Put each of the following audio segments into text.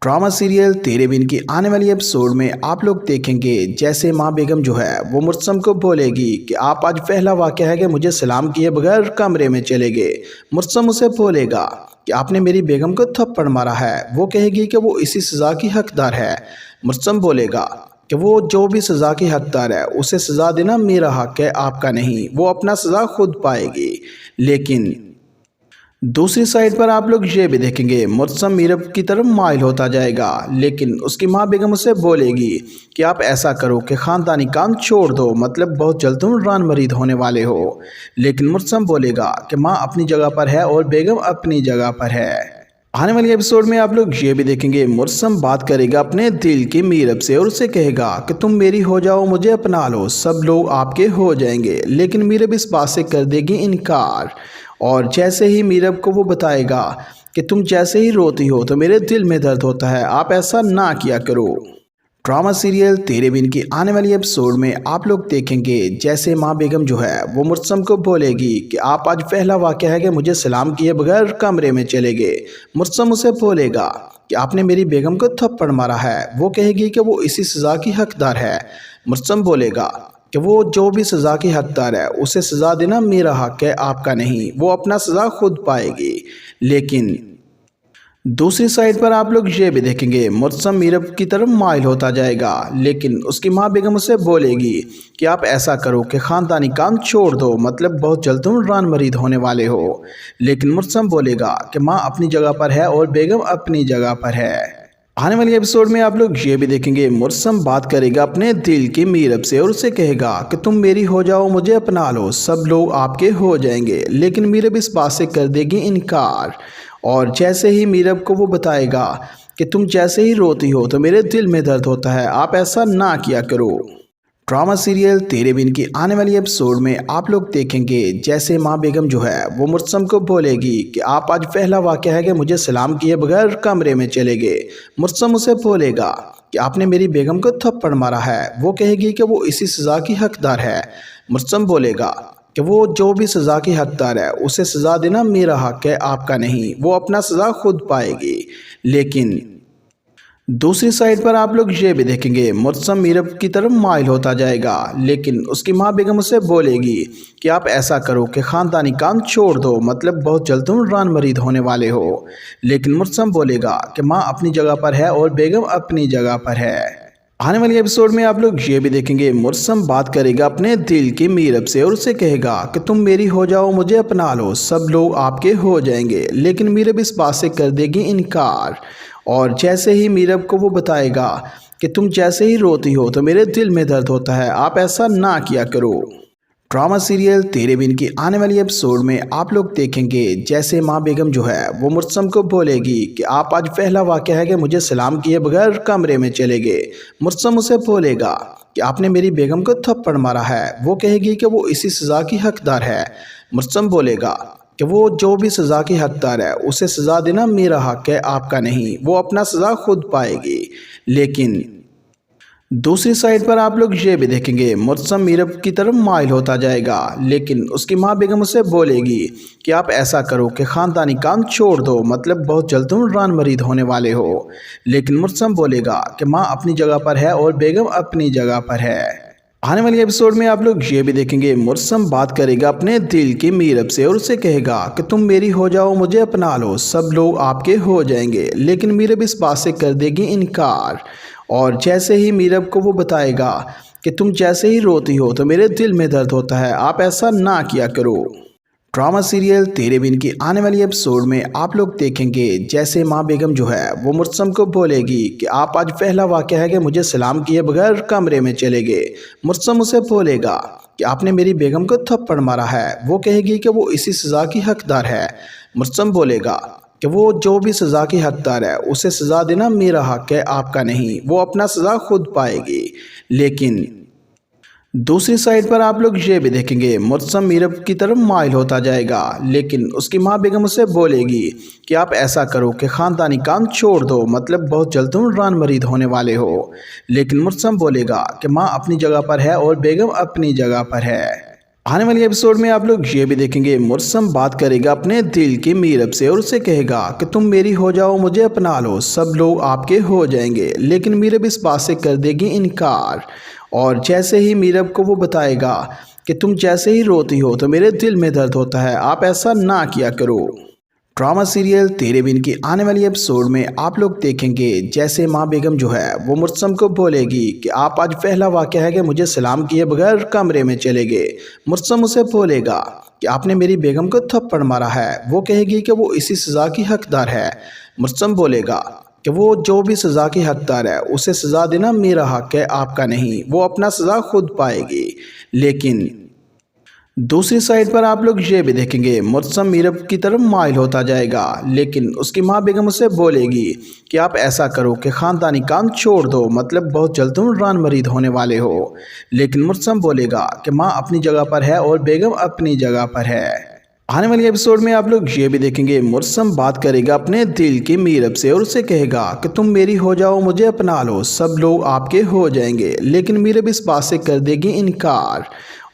Drama serial तेरे बिन की आने वाली एपिसोड में आप लोग देखेंगे जैसे माँ बेगम जो है वो मुर्तसम को बोलेगी कि आप आज पहला वाक़या है कि मुझे सलाम किए बगैर कमरे में चले गए। मुर्तसम उसे बोलेगा कि आपने मेरी बेगम को थप्पड़ मारा है। वो कहेगी कि वो इसी सज़ा की हकदार है। मुर्तसम बोलेगा कि वो जो भी सज़ा की हकदार है उसे सज़ा देना मेरा हक है, आपका नहीं। वो अपना सज़ा खुद पाएगी। लेकिन दूसरी साइड पर आप लोग ये भी देखेंगे मुर्तसम मीरब की तरफ माइल होता जाएगा, लेकिन उसकी माँ बेगम उसे बोलेगी कि आप ऐसा करो कि ख़ानदानी काम छोड़ दो, मतलब बहुत जल्द तुम रान मरीद होने वाले हो। लेकिन मुर्तसम बोलेगा कि माँ अपनी जगह पर है और बेगम अपनी जगह पर है। आने वाली एपिसोड में आप लोग ये भी देखेंगे मुर्तसम बात करेगा अपने दिल की मीरब से और उसे कहेगा कि तुम मेरी हो जाओ, मुझे अपना लो, सब लोग आपके हो जाएंगे। लेकिन मीरब इस बात से कर देगी इनकार। और जैसे ही मीरब को वो बताएगा कि तुम जैसे ही रोती हो तो मेरे दिल में दर्द होता है, आप ऐसा ना किया करो। ड्रामा सीरियल तेरे बिन की आने वाली एपिसोड में आप लोग देखेंगे जैसे माँ बेगम जो है वो मुर्तसम को बोलेगी कि आप आज पहला वाक़या है कि मुझे सलाम किए बगैर कमरे में चले गए। मुर्तसम उसे बोलेगा कि आपने मेरी बेगम को थप्पड़ मारा है। वो कहेगी कि वो इसी सज़ा की हकदार है। मुर्तसम बोलेगा कि वो जो भी सज़ा की हकदार है उसे सज़ा देना मेरा हक है, आपका नहीं। वो अपना सज़ा खुद पाएगी। लेकिन दूसरी साइड पर आप लोग ये भी देखेंगे मुर्तसम मीरब की तरफ माइल होता जाएगा, लेकिन उसकी माँ बेगम उसे बोलेगी कि आप ऐसा करो कि ख़ानदानी काम छोड़ दो, मतलब बहुत जल्द तुम रान मरीद होने वाले हो। लेकिन मुर्तसम बोलेगा कि माँ अपनी जगह पर है और बेगम अपनी जगह पर है। आने वाली एपिसोड में आप लोग ये भी देखेंगे मुर्तसम बात करेगा अपने दिल की मीरब से और उसे कहेगा कि तुम मेरी हो जाओ, मुझे अपना लो, सब लोग आपके हो जाएंगे। लेकिन मीरब इस बात से कर देगी इनकार। और जैसे ही मीरब को वो बताएगा कि तुम जैसे ही रोती हो तो मेरे दिल में दर्द होता है, आप ऐसा ना किया करो। ड्रामा सीरियल तेरे बिन की आने वाली एपिसोड में आप लोग देखेंगे जैसे माँ बेगम जो है वो मुर्तसम को बोलेगी कि आप आज पहला वाक़या है कि मुझे सलाम किए बगैर कमरे में चले गए। मुर्तसम उसे बोलेगा कि आपने मेरी बेगम को थप्पड़ मारा है। वो कहेगी कि वो इसी सज़ा की हकदार है। मुर्तसम बोलेगा कि वो जो भी सज़ा की हकदार है उसे सज़ा देना मेरा हक है, आपका नहीं। वो अपना सज़ा खुद पाएगी। लेकिन दूसरी साइड पर आप लोग ये भी देखेंगे मुर्तसम मीरब की तरफ माइल होता जाएगा, लेकिन उसकी माँ बेगम उसे बोलेगी कि आप ऐसा करो कि ख़ानदानी काम छोड़ दो, मतलब बहुत जल्द तुम रान मरीद होने वाले हो। लेकिन मुर्तसम बोलेगा कि माँ अपनी जगह पर है और बेगम अपनी जगह पर है। आने वाली एपिसोड में आप लोग ये भी देखेंगे मुर्तसम बात करेगा अपने दिल की मीरब से और उसे कहेगा कि तुम मेरी हो जाओ, मुझे अपना लो, सब लोग आपके हो जाएंगे। लेकिन मीरब इस बात से कर देगी इनकार। और जैसे ही मीरब को वो बताएगा कि तुम जैसे ही रोती हो तो मेरे दिल में दर्द होता है, आप ऐसा ना किया करो। ड्रामा सीरियल तेरे बिन की आने वाली एपिसोड में आप लोग देखेंगे जैसे माँ बेगम जो है वो मुर्तसम को बोलेगी कि आप आज पहला वाक़या है कि मुझे सलाम किए बगैर कमरे में चले गए। मुर्तसम उसे बोलेगा कि आपने मेरी बेगम को थप्पड़ मारा है। वो कहेगी कि वो इसी सज़ा की हकदार है। मुर्तसम बोलेगा कि वो जो भी सज़ा की हकदार है उसे सज़ा देना मेरा हक है, आपका नहीं। वो अपना सज़ा खुद पाएगी। लेकिन दूसरी साइड पर आप लोग ये भी देखेंगे मुर्तसम मीरब की तरफ माइल होता जाएगा, लेकिन उसकी माँ बेगम उसे बोलेगी कि आप ऐसा करो कि ख़ानदानी काम छोड़ दो, मतलब बहुत जल्द तुम रान मरीद होने वाले हो। लेकिन मुर्तसम बोलेगा कि माँ अपनी जगह पर है और बेगम अपनी जगह पर है। आने वाली एपिसोड में आप लोग ये भी देखेंगे मुर्तसम बात करेगा अपने दिल की मीरब से और उसे कहेगा कि तुम मेरी हो जाओ, मुझे अपना लो, सब लोग आपके हो जाएंगे। लेकिन मीरब इस बात से कर देगी इनकार। और जैसे ही मीरब को वो बताएगा कि तुम जैसे ही रोती हो तो मेरे दिल में दर्द होता है, आप ऐसा ना किया करो। ड्रामा सीरियल तेरे बिन की आने वाली एपिसोड में आप लोग देखेंगे जैसे माँ बेगम जो है वो मुर्तसम को बोलेगी कि आप आज पहला वाक़या है कि मुझे सलाम किए बगैर कमरे में चले गए। मुर्तसम उसे बोलेगा कि आपने मेरी बेगम को थप्पड़ मारा है। वो कहेगी कि वो इसी सज़ा की हकदार है। मुर्तसम बोलेगा कि वो जो भी सज़ा की हकदार है उसे सज़ा देना मेरा हक है, आपका नहीं। वो अपना सज़ा खुद पाएगी। लेकिन दूसरी साइड पर आप लोग ये भी देखेंगे मुर्तसम मीरब की तरफ माइल होता जाएगा, लेकिन उसकी माँ बेगम उसे बोलेगी कि आप ऐसा करो कि ख़ानदानी काम छोड़ दो, मतलब बहुत जल्द तुम रान मरीद होने वाले हो। लेकिन मुर्तसम बोलेगा कि माँ अपनी जगह पर है और बेगम अपनी जगह पर है। آنے والی ایپیسوڈ میں آپ لوگ یہ بھی دیکھیں گے مرسم بات کرے گا اپنے دل کی میرب سے اور اسے کہے گا کہ تم میری ہو جاؤ مجھے اپنا لو سب لوگ آپ کے ہو جائیں گے، لیکن میرب اس بات سے کر دے گی انکار۔ اور جیسے ہی میرب کو وہ بتائے گا کہ تم جیسے ہی روتی ہو تو میرے دل میں درد ہوتا ہے، آپ ایسا نہ کیا کرو۔ ڈرامہ سیریل تیرے بن کی آنے والی ایپیسوڈ میں آپ لوگ دیکھیں گے جیسے ماں بیگم جو ہے وہ مرسم کو بولے گی کہ آپ آج پہلا واقعہ ہے کہ مجھے سلام کیے بغیر کمرے میں چلے گئے۔ مرسم اسے بولے گا کہ آپ نے میری بیگم کو تھپڑ مارا ہے، وہ کہے گی کہ وہ اسی سزا کی حقدار ہے۔ مرسم بولے گا کہ وہ جو بھی سزا کی حقدار ہے اسے سزا دینا میرا حق ہے، آپ کا نہیں، وہ اپنا سزا خود پائے گی۔ لیکن دوسری سائڈ پر آپ لوگ یہ بھی دیکھیں گے مرسم میرب کی طرف مائل ہوتا جائے گا، لیکن اس کی ماں بیگم اسے بولے گی کہ آپ ایسا کرو کہ خاندانی کام چھوڑ دو، مطلب بہت جلد تم ران مرید ہونے والے ہو۔ لیکن مرسم بولے گا کہ ماں اپنی جگہ پر ہے اور بیگم اپنی جگہ پر ہے۔ آنے والی ایپیسوڈ میں آپ لوگ یہ بھی دیکھیں گے مرسم بات کرے گا اپنے دل کی میرب سے اور اسے کہے گا کہ تم میری ہو جاؤ مجھے اپنا لو سب لوگ آپ کے ہو جائیں گے، لیکن میرب اس بات سے کر دے گی انکار۔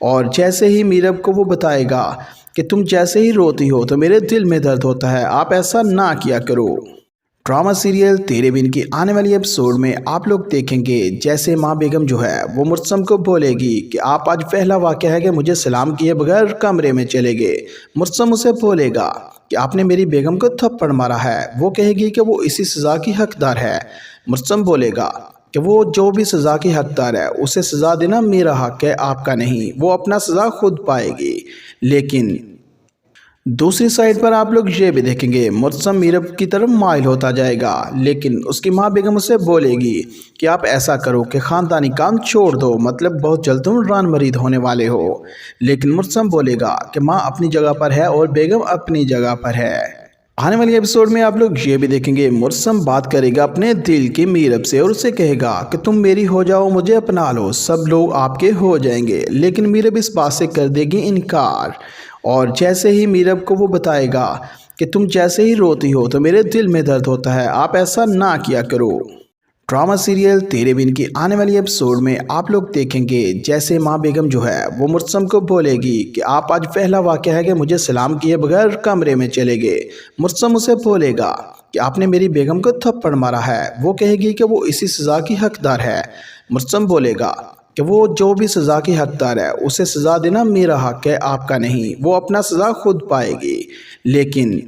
اور جیسے ہی میرب کو وہ بتائے گا کہ تم جیسے ہی روتی ہو تو میرے دل میں درد ہوتا ہے، آپ ایسا نہ کیا کرو۔ ڈرامہ سیریل تیرے بن کی آنے والی ایپیسوڈ میں آپ لوگ دیکھیں گے جیسے ماں بیگم جو ہے وہ مرسم کو بولے گی کہ آپ آج پہلا واقعہ ہے کہ مجھے سلام کیے بغیر کمرے میں چلے گئے۔ مرسم اسے بولے گا کہ آپ نے میری بیگم کو تھپڑ مارا ہے، وہ کہے گی کہ وہ اسی سزا کی حقدار ہے۔ مرسم بولے گا کہ وہ جو بھی سزا کی حقدار ہے اسے سزا دینا میرا حق ہے، آپ کا نہیں، وہ اپنا سزا خود پائے گی۔ لیکن دوسری سائڈ پر آپ لوگ یہ بھی دیکھیں گے مرسم میرب کی طرف مائل ہوتا جائے گا، لیکن اس کی ماں بیگم اسے بولے گی کہ آپ ایسا کرو کہ خاندانی کام چھوڑ دو، مطلب بہت جلد تم ران مرید ہونے والے ہو۔ لیکن مرسم بولے گا کہ ماں اپنی جگہ پر ہے اور بیگم اپنی جگہ پر ہے۔ آنے والی ایپیسوڈ میں آپ لوگ یہ بھی دیکھیں گے مرسم بات کرے گا اپنے دل کی میرب سے اور اسے کہے گا کہ تم میری ہو جاؤ مجھے اپنا لو سب لوگ آپ کے ہو جائیں گے، لیکن میرب اس بات سے کر دے گی انکار۔ اور جیسے ہی میرب کو وہ بتائے گا کہ تم جیسے ہی روتی ہو تو میرے دل میں درد ہوتا ہے، آپ ایسا نہ کیا کرو۔ ڈرامہ سیریل تیرے بن کی آنے والی ایپیسوڈ میں آپ لوگ دیکھیں گے جیسے ماں بیگم جو ہے وہ مرسم کو بولے گی کہ آپ آج پہلا واقعہ ہے کہ مجھے سلام کیے بغیر کمرے میں چلے گئے۔ مرسم اسے بولے گا کہ آپ نے میری بیگم کو تھپڑ مارا ہے، وہ کہے گی کہ وہ اسی سزا کی حقدار ہے۔ مرسم بولے گا کہ وہ جو بھی سزا کی حقدار ہے اسے سزا دینا میرا حق ہے، آپ کا نہیں، وہ اپنا سزا خود پائے گی۔ لیکن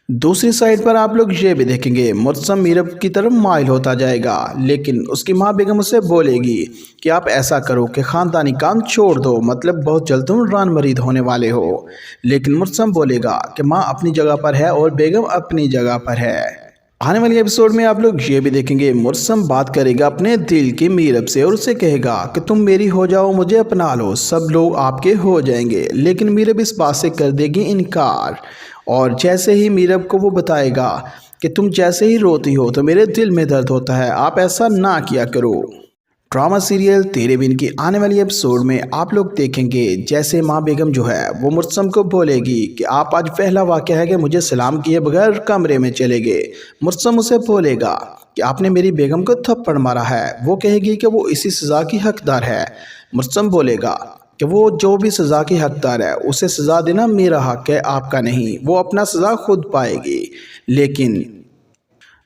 دوسری سائڈ پر آپ لوگ یہ بھی دیکھیں گے مرسم میرب کی طرف مائل ہوتا جائے گا، لیکن اس کی ماں بیگم اسے بولے گی کہ آپ ایسا کرو کہ خاندانی کام چھوڑ دو، مطلب بہت جلد تم ران مرید ہونے والے ہو۔ لیکن مرسم بولے گا کہ ماں اپنی جگہ پر ہے اور بیگم اپنی جگہ پر ہے۔ آنے والی ایپیسوڈ میں آپ لوگ یہ بھی دیکھیں گے مرسم بات کرے گا اپنے دل کی میرب سے اور اسے کہے گا کہ تم میری ہو جاؤ مجھے اپنا لو سب لوگ آپ کے ہو جائیں گے، لیکن میرب اس بات سے کر دے گی انکار۔ اور جیسے ہی میرب کو وہ بتائے گا کہ تم جیسے ہی روتی ہو تو میرے دل میں درد ہوتا ہے، آپ ایسا نہ کیا کرو۔ ڈرامہ سیریل تیرے بن کی آنے والی ایپیسوڈ میں آپ لوگ دیکھیں گے جیسے ماں بیگم جو ہے وہ مرسم کو بولے گی کہ آپ آج پہلا واقعہ ہے کہ مجھے سلام کیے بغیر کمرے میں چلے گئے۔ مرسم اسے بولے گا کہ آپ نے میری بیگم کو تھپڑ مارا ہے، وہ کہے گی کہ وہ اسی سزا کی حقدار ہے۔ مرسم بولے گا کہ وہ جو بھی سزا کی حقدار ہے اسے سزا دینا میرا حق ہے، آپ کا نہیں، وہ اپنا سزا خود پائے گی۔ لیکن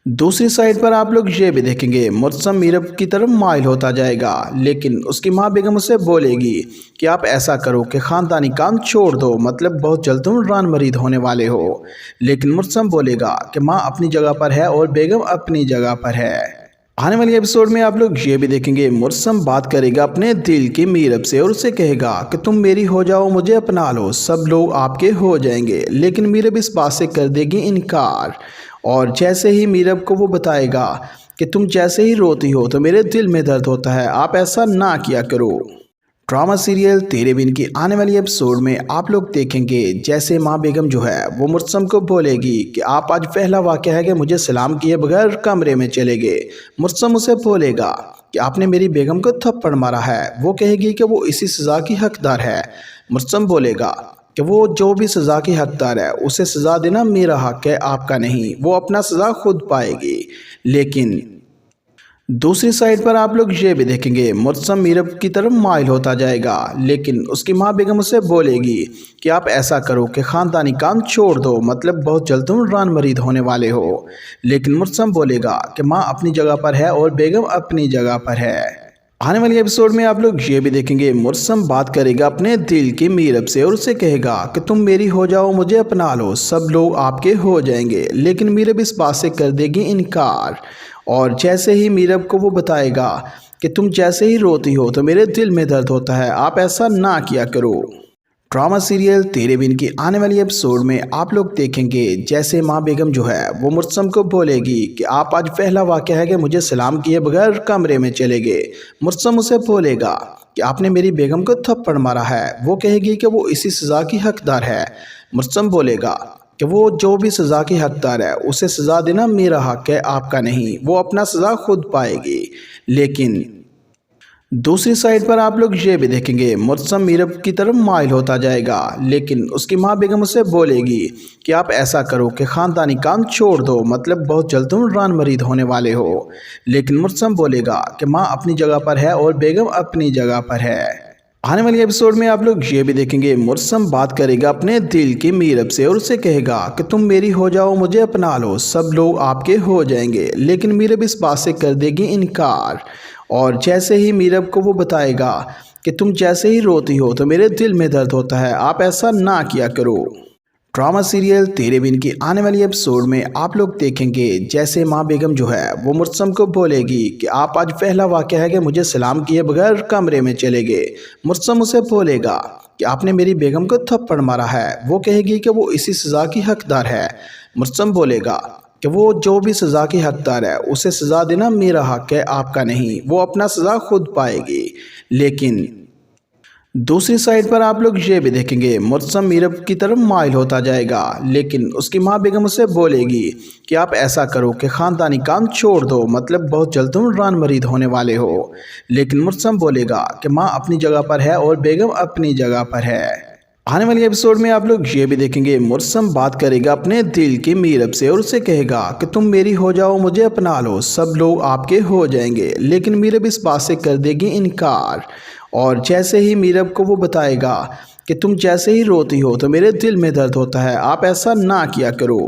دوسری سائڈ پر آپ لوگ یہ بھی دیکھیں گے مرسم میرب کی طرف مائل ہوتا جائے گا، لیکن اس کی ماں بیگم اسے بولے گی کہ آپ ایسا کرو کہ خاندانی کام چھوڑ دو، مطلب بہت جلد تم ران مرید ہونے والے ہو۔ لیکن مرسم بولے گا کہ ماں اپنی جگہ پر ہے اور بیگم اپنی جگہ پر ہے۔ آنے والی ایپیسوڈ میں آپ لوگ یہ بھی دیکھیں گے مرسم بات کرے گا اپنے دل کی میرب سے اور اسے کہے گا کہ تم میری ہو جاؤ مجھے اپنا لو سب لوگ آپ کے ہو جائیں گے، لیکن میرب اس بات سے کر دے گی انکار۔ اور جیسے ہی میرب کو وہ بتائے گا کہ تم جیسے ہی روتی ہو تو میرے دل میں درد ہوتا ہے، آپ ایسا نہ کیا کرو۔ ڈرامہ سیریل تیرے بن کی آنے والی ایپیسوڈ میں آپ لوگ دیکھیں گے جیسے ماں بیگم جو ہے وہ مرسم کو بولے گی کہ آپ آج پہلا واقعہ ہے کہ مجھے سلام کیے بغیر کمرے میں چلے گئے۔ مرسم اسے بولے گا کہ آپ نے میری بیگم کو تھپڑ مارا ہے، وہ کہے گی کہ وہ اسی سزا کی حقدار ہے۔ مرسم بولے گا کہ وہ جو بھی سزا کی حقدار ہے اسے سزا دینا میرا حق ہے، آپ کا نہیں، وہ اپنا سزا خود پائے گی۔ لیکن دوسری سائڈ پر آپ لوگ یہ بھی دیکھیں گے مرسم میرب کی طرف مائل ہوتا جائے گا، لیکن اس کی ماں بیگم اسے بولے گی کہ آپ ایسا کرو کہ خاندانی کام چھوڑ دو، مطلب بہت جلد تم ران مرید ہونے والے ہو۔ لیکن مرسم بولے گا کہ ماں اپنی جگہ پر ہے اور بیگم اپنی جگہ پر ہے۔ آنے والی ایپیسوڈ میں آپ لوگ یہ بھی دیکھیں گے مرسم بات کرے گا اپنے دل کی میرب سے اور اسے کہے گا کہ تم میری ہو جاؤ، مجھے اپنا لو، سب لوگ آپ کے ہو جائیں گے۔ لیکن میرب اس بات سے کر دے گی انکار، اور جیسے ہی میرب کو وہ بتائے گا کہ تم جیسے ہی روتی ہو تو میرے دل میں درد ہوتا ہے، آپ ایسا نہ کیا کرو۔ ڈرامہ سیریل تیرے بن کی آنے والی ایپیسوڈ میں آپ لوگ دیکھیں گے جیسے ماں بیگم جو ہے وہ مرسم کو بولے گی کہ آپ آج پہلا واقعہ ہے کہ مجھے سلام کیے بغیر کمرے میں چلے گئے۔ مرسم اسے بولے گا کہ آپ نے میری بیگم کو تھپڑ مارا ہے۔ وہ کہے گی کہ وہ اسی سزا کی حقدار ہے۔ مرسم بولے گا کہ وہ جو بھی سزا کی حقدار ہے اسے سزا دینا میرا حق ہے، آپ کا نہیں، وہ اپنا سزا خود پائے گی۔ لیکن دوسری سائڈ پر آپ لوگ یہ بھی دیکھیں گے مرسم میرب کی طرف مائل ہوتا جائے گا، لیکن اس کی ماں بیگم اسے بولے گی کہ آپ ایسا کرو کہ خاندانی کام چھوڑ دو، مطلب بہت جلد تم ران مرید ہونے والے ہو۔ لیکن مرسم بولے گا کہ ماں اپنی جگہ پر ہے اور بیگم اپنی جگہ پر ہے۔ آنے والی ایپیسوڈ میں آپ لوگ یہ بھی دیکھیں گے مرسم بات کرے گا اپنے دل کی میرب سے اور اسے کہے گا کہ تم میری ہو جاؤ، مجھے اپنا لو، سب لوگ آپ کے ہو جائیں گے۔ لیکن میرب اس بات سے کر دے گی انکار، اور جیسے ہی میرب کو وہ بتائے گا کہ تم جیسے ہی روتی ہو تو میرے دل میں درد ہوتا ہے، آپ ایسا نہ کیا کرو۔ ڈرامہ سیریل تیرے بن کی آنے والی ایپیسوڈ میں آپ لوگ دیکھیں گے جیسے ماں بیگم جو ہے وہ مرسم کو بولے گی کہ آپ آج پہلا واقعہ ہے کہ مجھے سلام کیے بغیر کمرے میں چلے گئے۔ مرسم اسے بولے گا کہ آپ نے میری بیگم کو تھپڑ مارا ہے۔ وہ کہے گی کہ وہ اسی سزا کی حقدار ہے۔ مرسم بولے گا کہ وہ جو بھی سزا کی حقدار ہے اسے سزا دینا میرا حق ہے، آپ کا نہیں، وہ اپنا سزا خود پائے گی۔ لیکن دوسری سائڈ پر آپ لوگ یہ بھی دیکھیں گے مرسم میرب کی طرف مائل ہوتا جائے گا، لیکن اس کی ماں بیگم اسے بولے گی کہ آپ ایسا کرو کہ خاندانی کام چھوڑ دو، مطلب بہت جلد تم ران مرید ہونے والے ہو۔ لیکن مرسم بولے گا کہ ماں اپنی جگہ پر ہے اور بیگم اپنی جگہ پر ہے۔ آنے والی ایپیسوڈ میں آپ لوگ یہ بھی دیکھیں گے مرسم بات کرے گا اپنے دل کی میرب سے اور اسے کہے گا کہ تم میری ہو جاؤ، مجھے اپنا لو، سب لوگ آپ کے ہو جائیں گے۔ لیکن میرب اس بات سے کر دے گی انکار، اور جیسے ہی میرب کو وہ بتائے گا کہ تم جیسے ہی روتی ہو تو میرے دل میں درد ہوتا ہے، آپ ایسا نہ کیا کرو۔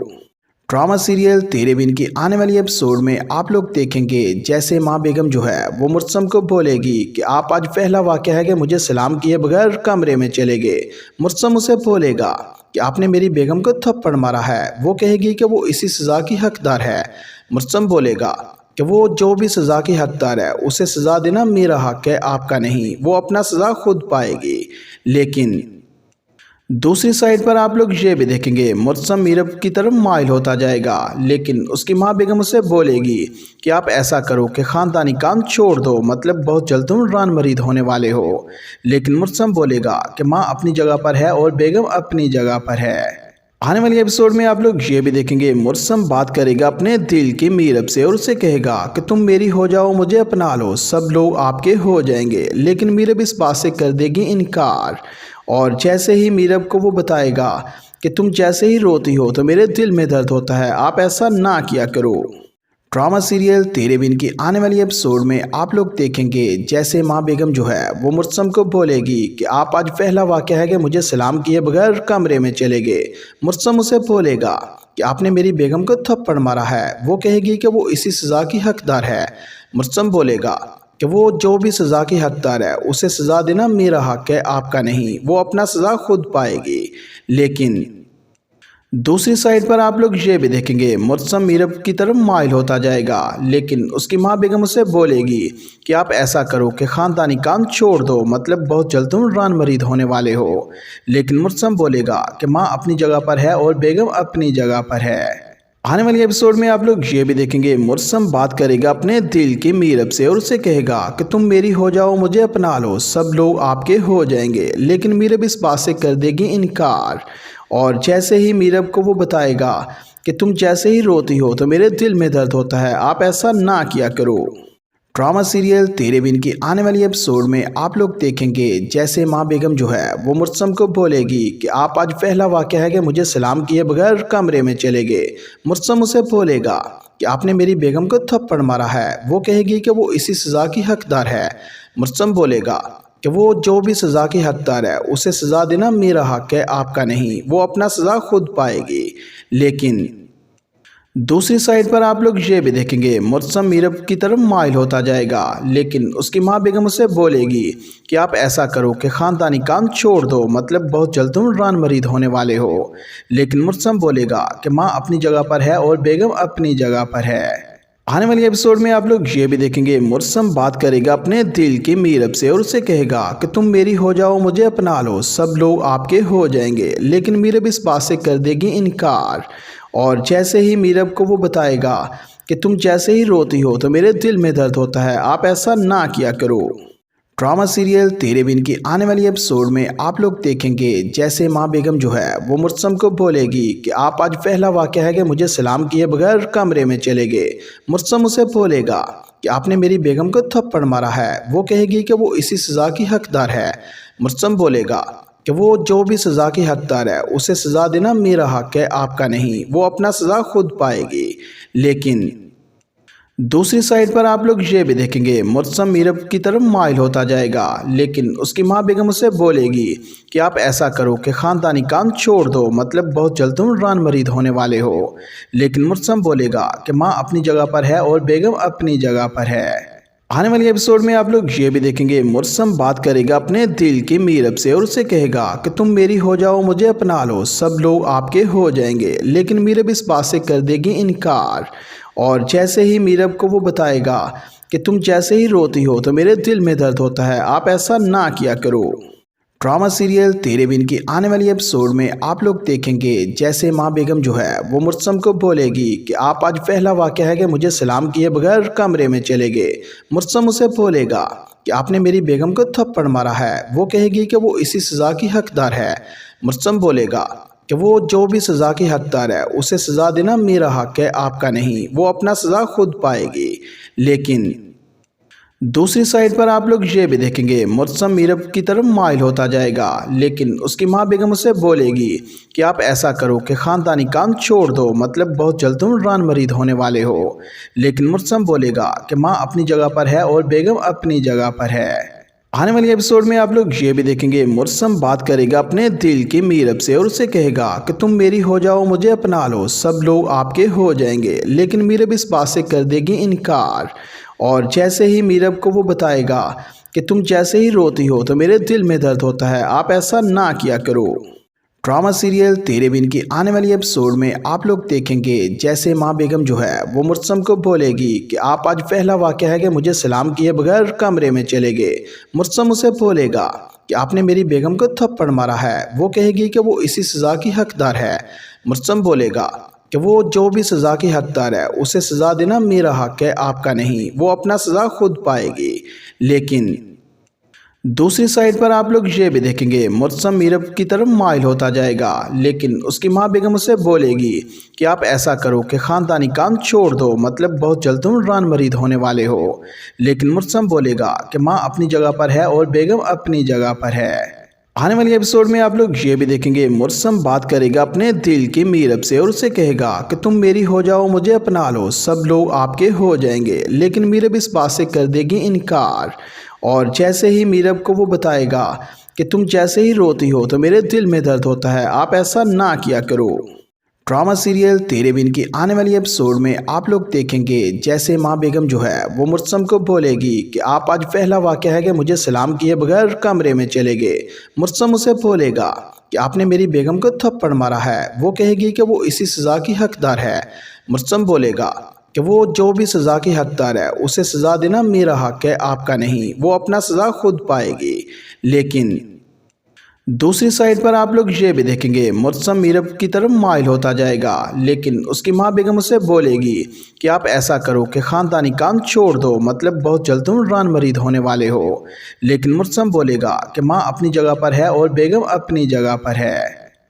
ڈرامہ سیریل تیرے بن کی آنے والی ایپیسوڈ میں آپ لوگ دیکھیں گے جیسے ماں بیگم جو ہے وہ مرسم کو بولے گی کہ آپ آج پہلا واقعہ ہے کہ مجھے سلام کیے بغیر کمرے میں چلے گئے۔ مرسم اسے بولے گا کہ آپ نے میری بیگم کو تھپڑ مارا ہے۔ وہ کہے گی کہ وہ اسی سزا کی حقدار ہے۔ مرسم بولے گا کہ وہ جو بھی سزا کی حقدار ہے اسے سزا دینا میرا حق ہے، آپ کا نہیں، وہ اپنا سزا خود پائے گی۔ لیکن دوسری سائڈ پر آپ لوگ یہ بھی دیکھیں گے مرسم میرب کی طرف مائل ہوتا جائے گا، لیکن اس کی ماں بیگم اسے بولے گی کہ آپ ایسا کرو کہ خاندانی کام چھوڑ دو، مطلب بہت جلد تم ران مرید ہونے والے ہو۔ لیکن مرسم بولے گا کہ ماں اپنی جگہ پر ہے اور بیگم اپنی جگہ پر ہے۔ آنے والی ایپیسوڈ میں آپ لوگ یہ بھی دیکھیں گے مرسم بات کرے گا اپنے دل کی میرب سے اور اسے کہے گا کہ تم میری ہو جاؤ، مجھے اپنا لو، سب لوگ آپ کے ہو جائیں گے۔ لیکن میرب اس بات سے کر دے گی انکار، اور جیسے ہی میرب کو وہ بتائے گا کہ تم جیسے ہی روتی ہو تو میرے دل میں درد ہوتا ہے، آپ ایسا نہ کیا کرو۔ ڈرامہ سیریل تیرے بن کی آنے والی ایپیسوڈ میں آپ لوگ دیکھیں گے جیسے ماں بیگم جو ہے وہ مرسم کو بولے گی کہ آپ آج پہلا واقعہ ہے کہ مجھے سلام کیے بغیر کمرے میں چلے گئے۔ مرسم اسے بولے گا کہ آپ نے میری بیگم کو تھپڑ مارا ہے۔ وہ کہے گی کہ وہ اسی سزا کی حقدار ہے۔ مرسم بولے گا کہ وہ جو بھی سزا کی حقدار ہے اسے سزا دینا میرا حق ہے، آپ کا نہیں، وہ اپنا سزا خود پائے گی۔ لیکن دوسری سائڈ پر آپ لوگ یہ بھی دیکھیں گے مرسم میرب کی طرف مائل ہوتا جائے گا، لیکن اس کی ماں بیگم اسے بولے گی کہ آپ ایسا کرو کہ خاندانی کام چھوڑ دو، مطلب بہت جلد تم ران مرید ہونے والے ہو۔ لیکن مرسم بولے گا کہ ماں اپنی جگہ پر ہے اور بیگم اپنی جگہ پر ہے۔ آنے والی ایپیسوڈ میں آپ لوگ یہ بھی دیکھیں گے مرسم بات کرے گا اپنے دل کی میرب سے اور اسے کہے گا کہ تم میری ہو جاؤ، مجھے اپنا لو، سب لوگ آپ کے ہو جائیں گے۔ لیکن میرب اس بات سے کر دے گی انکار، اور جیسے ہی میرب کو وہ بتائے گا کہ تم جیسے ہی روتی ہو تو میرے دل میں درد ہوتا ہے، آپ ایسا نہ کیا کرو۔ ड्रामा सीरियल तेरे बिन की आने वाली एपिसोड में आप लोग देखेंगे जैसे माँ बेगम जो है वो मुर्तसम को बोलेगी कि आप आज पहला वाक़या है कि मुझे सलाम किए बगैर कमरे में चले गए। मुर्तसम उसे बोलेगा कि आपने मेरी बेगम को थप्पड़ मारा है। वो कहेगी कि वो इसी सज़ा की हकदार है। मुर्तसम बोलेगा कि वो जो भी सज़ा की हकदार है उसे सज़ा देना मेरा हक है, आपका नहीं। वो अपना सज़ा खुद पाएगी। लेकिन दूसरी साइड पर आप लोग ये भी देखेंगे मुर्तसम मीरब की तरफ माइल होता जाएगा, लेकिन उसकी माँ बेगम उसे बोलेगी कि आप ऐसा करो कि ख़ानदानी काम छोड़ दो, मतलब बहुत जल्द तुम रान मरीद होने वाले हो। लेकिन मुर्तसम बोलेगा कि माँ अपनी जगह पर है और बेगम अपनी जगह पर है। आने वाली एपिसोड में आप लोग ये भी देखेंगे मुर्तसम बात करेगा अपने दिल की मीरब से और उसे कहेगा कि तुम मेरी हो जाओ, मुझे अपना लो, सब लोग आपके हो जाएंगे। लेकिन मीरब इस बात से कर देगी इनकार। और जैसे ही मीरब को वो बताएगा कि तुम जैसे ही रोती हो तो मेरे दिल में दर्द होता है, आप ऐसा ना किया करो। ड्रामा सीरियल तेरे बिन की आने वाली एपिसोड में आप लोग देखेंगे जैसे माँ बेगम जो है वो मुर्तसम को बोलेगी कि आप आज पहला वाक़या है कि मुझे सलाम किए बगैर कमरे में चले गए। मुर्तसम उसे बोलेगा कि आपने मेरी बेगम को थप्पड़ मारा है। वो कहेगी कि वो इसी सज़ा की हकदार है। मुर्तसम बोलेगा कि वो जो भी सज़ा की हकदार है उसे सज़ा देना मेरा हक है, आपका नहीं। वो अपना सज़ा खुद पाएगी। लेकिन दूसरी साइड पर आप लोग ये भी देखेंगे मुर्तसम मीरब की तरफ माइल होता जाएगा, लेकिन उसकी माँ बेगम उसे बोलेगी कि आप ऐसा करो कि ख़ानदानी काम छोड़ दो, मतलब बहुत जल्द तुम रान मरीद होने वाले हो। लेकिन मुर्तसम बोलेगा कि माँ अपनी जगह पर है और बेगम अपनी जगह पर है। आने वाली एपिसोड में आप लोग ये भी देखेंगे मुर्तसम बात करेगा अपने दिल की मीरब से और उसे कहेगा कि तुम मेरी हो जाओ, मुझे अपना लो, सब लोग आपके हो जाएंगे। लेकिन मीरब इस बात से कर देगी इनकार। और जैसे ही मीरब को वो बताएगा कि तुम जैसे ही रोती हो तो मेरे दिल में दर्द होता है, आप ऐसा ना किया करो। ड्रामा सीरियल तेरे बिन की आने वाली एपिसोड में आप लोग देखेंगे जैसे माँ बेगम जो है वो मुर्तसम को बोलेगी कि आप आज पहला वाक़या है कि मुझे सलाम किए बगैर कमरे में चले गए। मुर्तसम उसे बोलेगा कि आपने मेरी बेगम को थप्पड़ मारा है। वो कहेगी कि वो इसी सज़ा की हकदार है। मुर्तसम बोलेगा कि वो जो भी सज़ा की हकदार है उसे सज़ा देना मेरा हक है, आपका नहीं। वो अपना सज़ा खुद पाएगी। लेकिन दूसरी साइड पर आप लोग ये भी देखेंगे मुर्तसम मीरब की तरफ माइल होता जाएगा, लेकिन उसकी माँ बेगम उसे बोलेगी कि आप ऐसा करो कि ख़ानदानी काम छोड़ दो, मतलब बहुत जल्द तुम रान मरीद होने वाले हो। लेकिन मुर्तसम बोलेगा कि माँ अपनी जगह पर है और बेगम अपनी जगह पर है। आने वाली एपिसोड में आप लोग ये भी देखेंगे मुर्तसम बात करेगा अपने दिल की मीरब से और उसे कहेगा कि तुम मेरी हो जाओ, मुझे अपना लो, सब लोग आपके हो जाएंगे। लेकिन मीरब इस बात से कर देगी इनकार। और जैसे ही मीरब को वो बताएगा कि तुम जैसे ही रोती हो तो मेरे दिल में दर्द होता है, आप ऐसा ना किया करो। ड्रामा सीरियल तेरे बिन की आने वाली एपिसोड में आप लोग देखेंगे जैसे माँ बेगम जो है वो मुर्तसम को बोलेगी कि आप आज पहला वाक़या है कि मुझे सलाम किए बगैर कमरे में चले गए। मुर्तसम उसे बोलेगा कि आपने मेरी बेगम को थप्पड़ मारा है। वो कहेगी कि वो इसी सज़ा की हकदार है। मुर्तसम बोलेगा कि वो जो भी सज़ा की हकदार है उसे सज़ा देना मेरा हक है, आपका नहीं। वो अपना सज़ा खुद पाएगी। लेकिन दूसरी साइड पर आप लोग ये भी देखेंगे मुर्तसम मीरब की तरफ माइल होता जाएगा, लेकिन उसकी माँ बेगम उसे बोलेगी कि आप ऐसा करो कि ख़ानदानी काम छोड़ दो, मतलब बहुत जल्द तुम रान मरीद होने वाले हो। लेकिन मुर्तसम बोलेगा कि माँ अपनी जगह पर है और बेगम अपनी जगह पर है। आने वाली एपिसोड में आप लोग ये भी देखेंगे मुर्तसम बात करेगा अपने दिल की मीरब से और उसे कहेगा कि तुम मेरी हो जाओ, मुझे अपना लो, सब लोग आपके हो जाएंगे। लेकिन मीरब इस बात से कर देगी इनकार। और जैसे ही मीरब को वो बताएगा कि तुम जैसे ही रोती हो तो मेरे दिल में दर्द होता है, आप ऐसा ना किया करो। ड्रामा सीरियल तेरे बिन की आने वाली एपिसोड में आप लोग देखेंगे जैसे माँ बेगम जो है वो मुर्तसम को बोलेगी कि आप आज पहला वाक़या है कि मुझे सलाम किए बगैर कमरे में चले गए। मुर्तसम उसे बोलेगा कि आपने मेरी बेगम को थप्पड़ मारा है। वो कहेगी कि वो इसी सज़ा की हकदार है। मुर्तसम बोलेगा कि वो जो भी सज़ा की हकदार है उसे सज़ा देना मेरा हक है, आपका नहीं। वो अपना सज़ा खुद पाएगी। लेकिन दूसरी साइड पर आप लोग ये भी देखेंगे मुर्तसम मीरब की तरफ माइल होता जाएगा, लेकिन उसकी माँ बेगम उसे बोलेगी कि आप ऐसा करो कि ख़ानदानी काम छोड़ दो, मतलब बहुत जल्द तुम रान मरीद होने वाले हो। लेकिन मुर्तसम बोलेगा कि माँ अपनी जगह पर है और बेगम अपनी जगह पर है।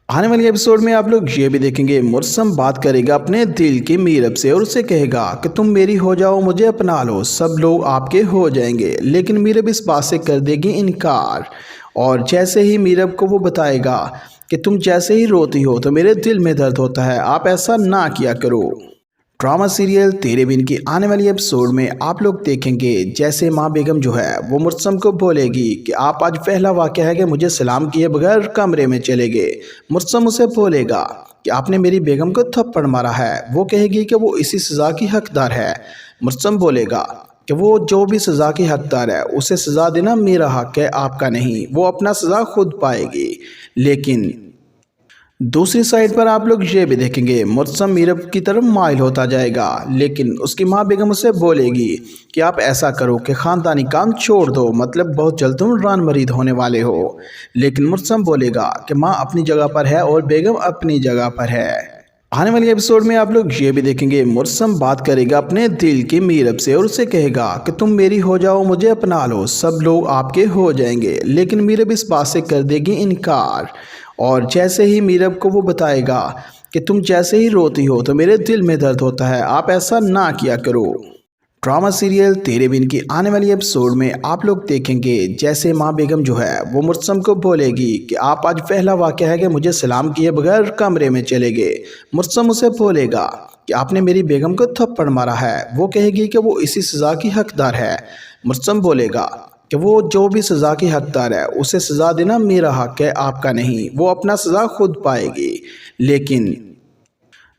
आने वाली एपिसोड में आप लोग ये भी देखेंगे मुर्सम बात करेगा अपने दिल की मीरब से और उसे कहेगा कि तुम मेरी हो जाओ, मुझे अपना लो, सब लोग आपके हो जाएंगे। लेकिन मीरब इस बात से कर देगी इनकार। और जैसे ही मीरब को वो बताएगा कि तुम जैसे ही रोती हो तो मेरे दिल में दर्द होता है, आप ऐसा ना किया करो। ड्रामा सीरियल तेरे बिन की आने वाली एपिसोड में आप लोग देखेंगे जैसे माँ बेगम जो है वो मुर्सम को बोलेगी कि आप आज पहला वाक़या है कि मुझे सलाम किए बगैर कमरे में चले गए। मुर्सम उसे बोलेगा कि आपने मेरी बेगम को थप्पड़ मारा है। वो कहेगी कि वो इसी सज़ा की हकदार है। मुर्सम बोलेगा कि वो जो भी सज़ा की हकदार है उसे सज़ा देना मेरा हक है, आपका नहीं। वो अपना सज़ा खुद पाएगी। लेकिन दूसरी साइड पर आप लोग ये भी देखेंगे मुर्सम मीरब की तरफ माइल होता जाएगा, लेकिन उसकी माँ बेगम उसे बोलेगी कि आप ऐसा करो कि ख़ानदानी काम छोड़ दो, मतलब बहुत जल्द तुम रान मरीद होने वाले हो। लेकिन मुर्सम बोलेगा कि माँ अपनी जगह पर है और बेगम अपनी जगह पर है। आने वाली एपिसोड में आप लोग ये भी देखेंगे मुर्सम बात करेगा अपने दिल की मीरब से और उसे कहेगा कि तुम मेरी हो जाओ, मुझे अपना लो, सब लोग आपके हो जाएंगे। लेकिन मीरब इस बात से कर देगी इनकार। और जैसे ही मीरब को वो बताएगा कि तुम जैसे ही रोती हो तो मेरे दिल में दर्द होता है, आप ऐसा ना किया करो। ड्रामा सीरियल तेरे बिन की आने वाली एपिसोड में आप लोग देखेंगे जैसे माँ बेगम जो है वो मुर्सम को बोलेगी कि आप आज पहला वाक़या है कि मुझे सलाम किए बगैर कमरे में चले गए। मुर्सम उसे बोलेगा कि आपने मेरी बेगम को थप्पड़ मारा है। वो कहेगी कि वो इसी सज़ा की हकदार है। मुर्सम बोलेगा कि वो जो भी सज़ा की हकदार है उसे सज़ा देना मेरा हक है, आपका नहीं। वो अपना सज़ा खुद पाएगी। लेकिन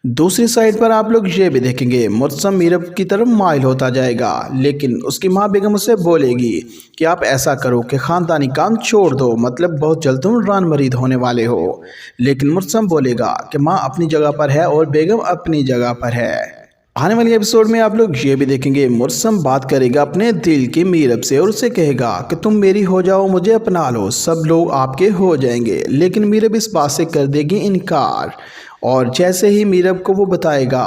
दूसरी साइड पर आप लोग ये भी देखेंगे मुर्सम मीरब की तरफ माइल होता जाएगा, लेकिन उसकी माँ बेगम उसे बोलेगी कि आप ऐसा करो कि ख़ानदानी काम छोड़ दो, मतलब बहुत जल्द तुम रान मरीद होने वाले हो। लेकिन मुर्सम बोलेगा कि माँ अपनी जगह पर है और बेगम अपनी जगह पर है। आने वाली एपिसोड में आप लोग ये भी देखेंगे मुर्सम बात करेगा अपने दिल की मीरब से और उसे कहेगा कि तुम मेरी हो जाओ, मुझे अपना लो, सब लोग आपके हो जाएंगे। लेकिन मीरब इस बात से कर देगी इनकार। और जैसे ही मीरब को वो बताएगा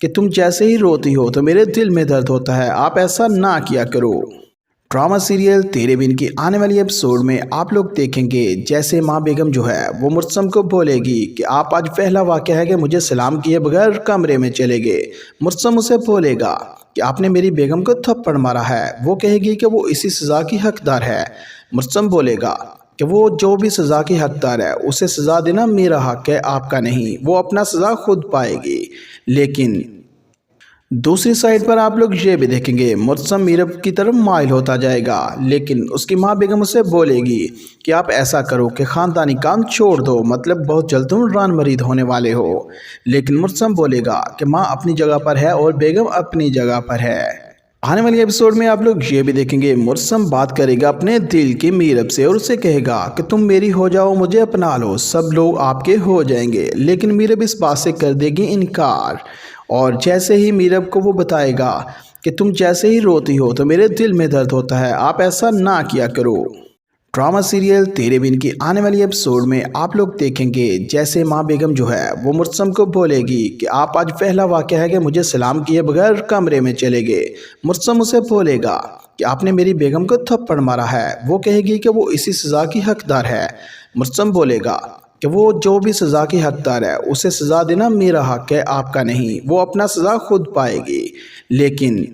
कि तुम जैसे ही रोती हो तो मेरे दिल में दर्द होता है, आप ऐसा ना किया करो। ड्रामा सीरियल तेरे बिन की आने वाली एपिसोड में आप लोग देखेंगे जैसे माँ बेगम जो है वो मुर्सम को बोलेगी कि आप आज पहला वाक़या है कि मुझे सलाम किए बगैर कमरे में चले गए। मुर्सम उसे बोलेगा कि आपने मेरी बेगम को थप्पड़ मारा है। वो कहेगी कि वो इसी सज़ा की हकदार है। मुर्सम बोलेगा कि वो जो भी सज़ा की हकदार है उसे सज़ा देना मेरा हक है, आपका नहीं। वो अपना सज़ा खुद पाएगी। लेकिन दूसरी साइड पर आप लोग ये भी देखेंगे मुर्सम मीरब की तरफ माइल होता जाएगा, लेकिन उसकी माँ बेगम उसे बोलेगी कि आप ऐसा करो कि ख़ानदानी काम छोड़ दो, मतलब बहुत जल्द तुम रान मरीद होने वाले हो। लेकिन मुर्सम बोलेगा कि माँ अपनी जगह पर है और बेगम अपनी जगह पर है। आने वाली एपिसोड में आप लोग ये भी देखेंगे मुर्सम बात करेगा अपने दिल की मीरब से और उसे कहेगा कि तुम मेरी हो जाओ, मुझे अपना लो, सब लोग आपके हो जाएंगे। लेकिन मीरब इस बात से कर देगी इनकार। और जैसे ही मीरब को वो बताएगा कि तुम जैसे ही रोती हो तो मेरे दिल में दर्द होता है, आप ऐसा ना किया करो। ड्रामा सीरियल तेरे बिन की आने वाली एपिसोड में आप लोग देखेंगे जैसे माँ बेगम जो है वो मुर्सम को बोलेगी कि आप आज पहला वाक़या है कि मुझे सलाम किए बगैर कमरे में चले गए। मुर्सम उसे बोलेगा कि आपने मेरी बेगम को थप्पड़ मारा है। वो कहेगी कि वो इसी सज़ा की हकदार है। मुर्सम बोलेगा कि वो जो भी सज़ा की हकदार है उसे सज़ा देना मेरा हक है, आपका नहीं। वो अपना सज़ा खुद पाएगी। लेकिन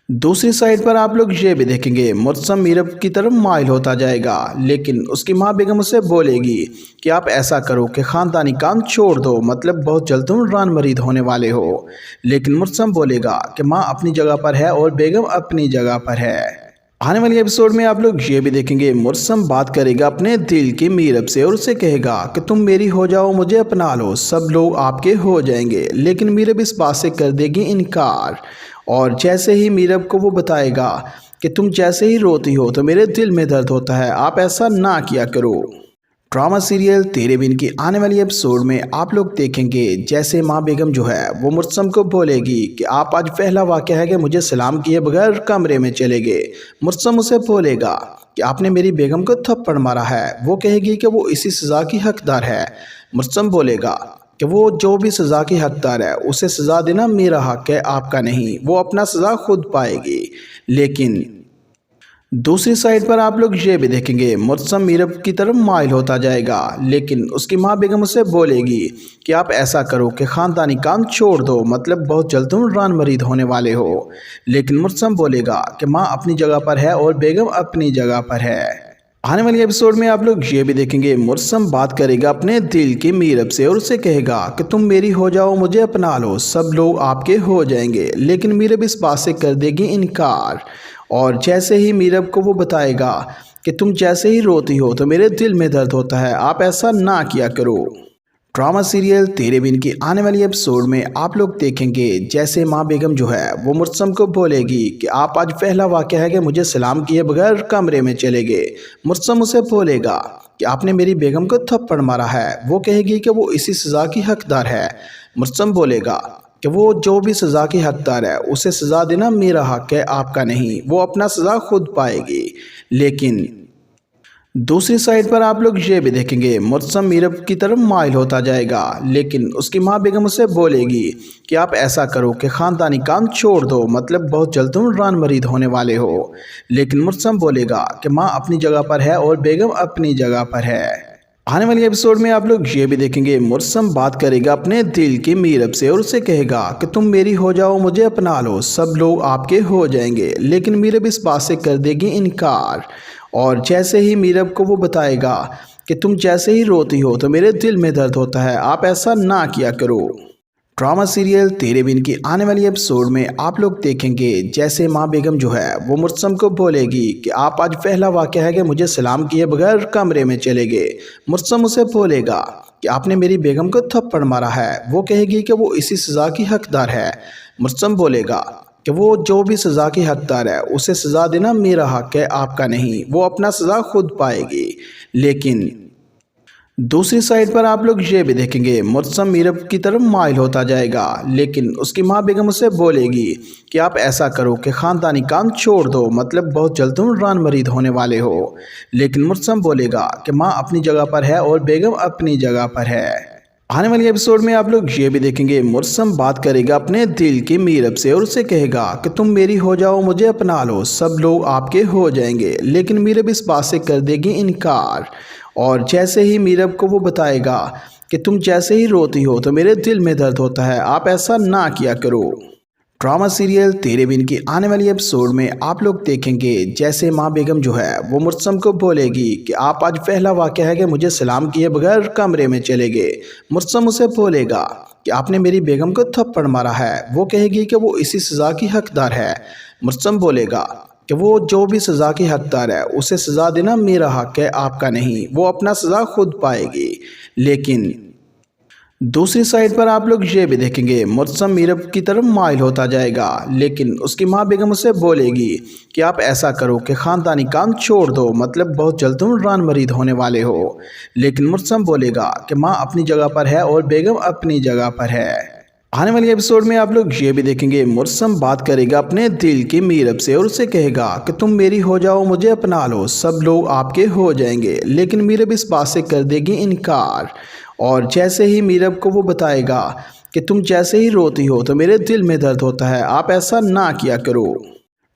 दूसरी साइड पर आप लोग ये भी देखेंगे मुर्सम मीरब की तरफ माइल होता जाएगा, लेकिन उसकी माँ बेगम उसे बोलेगी कि आप ऐसा करो कि ख़ानदानी काम छोड़ दो, मतलब बहुत जल्द तुम रान मरीद होने वाले हो। लेकिन मुर्सम बोलेगा कि माँ अपनी जगह पर है और बेगम अपनी जगह पर है। आने वाली एपिसोड में आप लोग ये भी देखेंगे मुर्सम बात करेगा अपने दिल की मीरब से और उसे कहेगा कि तुम मेरी हो जाओ, मुझे अपना लो, सब लोग आपके हो जाएंगे। लेकिन मीरब इस बात से कर देगी इनकार। और जैसे ही मीरब को वो बताएगा कि तुम जैसे ही रोती हो तो मेरे दिल में दर्द होता है, आप ऐसा ना किया करो। ड्रामा सीरियल तेरे बिन की आने वाली एपिसोड में आप लोग देखेंगे जैसे माँ बेगम जो है वो मुर्सम को बोलेगी कि आप आज पहला वाक़या है कि मुझे सलाम किए बगैर कमरे में चले गए। मुर्सम उसे बोलेगा कि आपने मेरी बेगम को थप्पड़ मारा है। वो कहेगी कि वो इसी सज़ा की हकदार है। मुर्सम बोलेगा कि वो जो भी सज़ा की हकदार है उसे सज़ा देना मेरा हक है, आपका नहीं। वो अपना सज़ा खुद पाएगी। लेकिन दूसरी साइड पर आप लोग ये भी देखेंगे मुर्सम मीरब की तरफ माइल होता जाएगा, लेकिन उसकी माँ बेगम उसे बोलेगी कि आप ऐसा करो कि ख़ानदानी काम छोड़ दो, मतलब बहुत जल्द तुम रान मरीद होने वाले हो। लेकिन मुर्सम बोलेगा कि माँ अपनी जगह पर है और बेगम अपनी जगह पर है। आने वाली एपिसोड में आप लोग ये भी देखेंगे मुर्सम बात करेगा अपने दिल की मीरब से और उसे कहेगा कि तुम मेरी हो जाओ, मुझे अपना लो, सब लोग आपके हो जाएंगे। लेकिन मीरब इस बात से कर देगी इनकार। और जैसे ही मीरब को वो बताएगा कि तुम जैसे ही रोती हो तो मेरे दिल में दर्द होता है, आप ऐसा ना किया करो। ड्रामा सीरियल तेरे बिन की आने वाली एपिसोड में आप लोग देखेंगे जैसे माँ बेगम जो है वो मुर्सम को बोलेगी कि आप आज पहला वाक़या है कि मुझे सलाम किए बगैर कमरे में चले गए। मुर्सम उसे बोलेगा कि आपने मेरी बेगम को थप्पड़ मारा है। वो कहेगी कि वो इसी सज़ा की हकदार है। मुर्सम बोलेगा कि वो जो भी सज़ा की हकदार है उसे सज़ा देना मेरा हक है, आपका नहीं। वो अपना सज़ा खुद पाएगी। लेकिन दूसरी साइड पर आप लोग ये भी देखेंगे मुर्सम मीरब की तरफ माइल होता जाएगा, लेकिन उसकी माँ बेगम उसे बोलेगी कि आप ऐसा करो कि ख़ानदानी काम छोड़ दो, मतलब बहुत जल्द तुम रान मरीद होने वाले हो। लेकिन मुर्सम बोलेगा कि माँ अपनी जगह पर है और बेगम अपनी जगह पर है। आने वाली एपिसोड में आप लोग ये भी देखेंगे मुर्सम बात करेगा अपने दिल की मीरब से और उसे कहेगा कि तुम मेरी हो जाओ, मुझे अपना लो, सब लोग आपके हो जाएंगे। लेकिन मीरब इस बात से कर देगी इनकार। और जैसे ही मीरब को वो बताएगा कि तुम जैसे ही रोती हो तो मेरे दिल में दर्द होता है, आप ऐसा ना किया करो। ड्रामा सीरियल तेरे बिन की आने वाली एपिसोड में आप लोग देखेंगे जैसे माँ बेगम जो है वो मुर्सम को बोलेगी कि आप आज पहला वाक़या है कि मुझे सलाम किए बगैर कमरे में चले गए। मुर्सम उसे बोलेगा कि आपने मेरी बेगम को थप्पड़ मारा है। वो कहेगी कि वो इसी सज़ा की हकदार है। मुर्सम बोलेगा कि वो जो भी सज़ा की हकदार है उसे सज़ा देना मेरा हक है, आपका नहीं। वो अपना सज़ा खुद पाएगी। लेकिन दूसरी साइड पर आप लोग ये भी देखेंगे मुर्सम मीरब की तरफ माइल होता जाएगा, लेकिन उसकी माँ बेगम उसे बोलेगी कि आप ऐसा करो कि ख़ानदानी काम छोड़ दो, मतलब बहुत जल्द तुम रान मरीद होने वाले हो। लेकिन मुर्सम बोलेगा कि माँ अपनी जगह पर है और बेगम अपनी जगह पर है। आने वाली एपिसोड में आप लोग ये भी देखेंगे मुर्सम बात करेगा अपने दिल की मीरब से और उसे कहेगा कि तुम मेरी हो जाओ, मुझे अपना लो, सब लोग आपके हो जाएंगे। लेकिन मीरब इस बात से कर देगी इनकार। और जैसे ही मीरब को वो बताएगा कि तुम जैसे ही रोती हो तो मेरे दिल में दर्द होता है, आप ऐसा ना किया करो। ड्रामा सीरियल तेरे बिन की आने वाली एपिसोड में आप लोग देखेंगे जैसे माँ बेगम जो है वो मुर्सम को बोलेगी कि आप आज पहला वाक़या है कि मुझे सलाम किए बगैर कमरे में चले गए। मुर्सम उसे बोलेगा कि आपने मेरी बेगम को थप्पड़ मारा है। वो कहेगी कि वो इसी सज़ा की हकदार है। मुर्सम बोलेगा कि वो जो भी सज़ा की हकदार है उसे सज़ा देना मेरा हक है, आपका नहीं। वो अपना सज़ा खुद पाएगी। लेकिन दूसरी साइड पर आप लोग ये भी देखेंगे मुर्सम मीरब की तरफ माइल होता जाएगा, लेकिन उसकी माँ बेगम उसे बोलेगी कि आप ऐसा करो कि ख़ानदानी काम छोड़ दो, मतलब बहुत जल्द तुम रान मरीद होने वाले हो। लेकिन मुर्सम बोलेगा कि माँ अपनी जगह पर है और बेगम अपनी जगह पर है। आने वाली एपिसोड में आप लोग ये भी देखेंगे मुर्सम बात करेगा अपने दिल की मीरब से और उसे कहेगा कि तुम मेरी हो जाओ, मुझे अपना लो, सब लोग आपके हो जाएंगे। लेकिन मीरब इस बात से कर देगी इनकार। और जैसे ही मीरब को वो बताएगा कि तुम जैसे ही रोती हो तो मेरे दिल में दर्द होता है, आप ऐसा ना किया करो।